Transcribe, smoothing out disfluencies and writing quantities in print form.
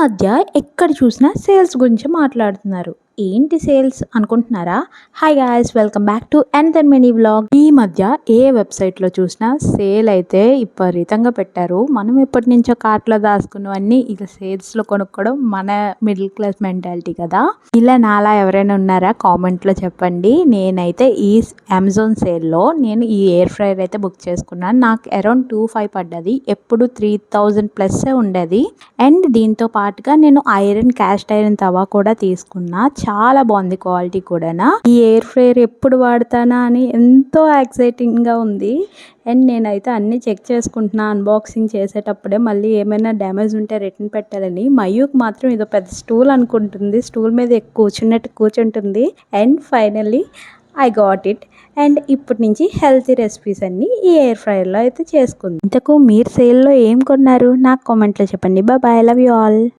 మధ్య ఎక్కడ చూసినా సేల్స్ గురించి మాట్లాడుతున్నారు. ఏంటి సేల్స్ అనుకుంటున్నారా? Hi guys, welcome back to another mini vlog. ఈ మధ్య ఏ వెబ్సైట్లో చూసినా సేల్ అయితే విపరీతంగా పెట్టారు. మనం ఎప్పటి నుంచో కార్ట్లో దాచుకున్నవన్నీ ఇక సేల్స్లో కొనుక్కోవడం మన మిడిల్ క్లాస్ మెంటాలిటీ కదా. ఇలా నాలా ఎవరైనా ఉన్నారా? కామెంట్లో చెప్పండి. నేనైతే ఈ అమెజాన్ సేల్లో నేను ఈ ఎయిర్ ఫ్రైయర్ అయితే బుక్ చేసుకున్నాను. నాకు అరౌండ్ 2,500 పడ్డది. ఎప్పుడు 3,000 ప్లస్ ఉండేది. అండ్ దీంతో పాటుగా నేను క్యాస్ట్ ఐరన్ తవా కూడా తీసుకున్నా. చాలా బాగుంది క్వాలిటీ కూడా. ఈ ఎయిర్ ఫ్రైయర్ ఎప్పుడు వాడతానా అని ఎంతో ఎక్సైటింగ్గా ఉంది. అండ్ నేనైతే అన్నీ చెక్ చేసుకుంటున్నా అన్బాక్సింగ్ చేసేటప్పుడే, మళ్ళీ ఏమైనా డ్యామేజ్ ఉంటే రిటర్న్ పెట్టాలని. మయూకి మాత్రం ఇదో పెద్ద స్టూల్ అనుకుంటుంది, స్టూల్ మీద కూర్చున్నట్టు కూర్చుంటుంది. And finally I got it. And ఇప్పటి నుంచి హెల్తీ రెసిపీస్ అన్నీ ఈ ఎయిర్ ఫ్రైయర్లో అయితే చేసుకుంది. ఇంతకు మీరు సేల్లో ఏం కొన్నారు? నాకు కామెంట్లో చెప్పండి. Bye, love you all.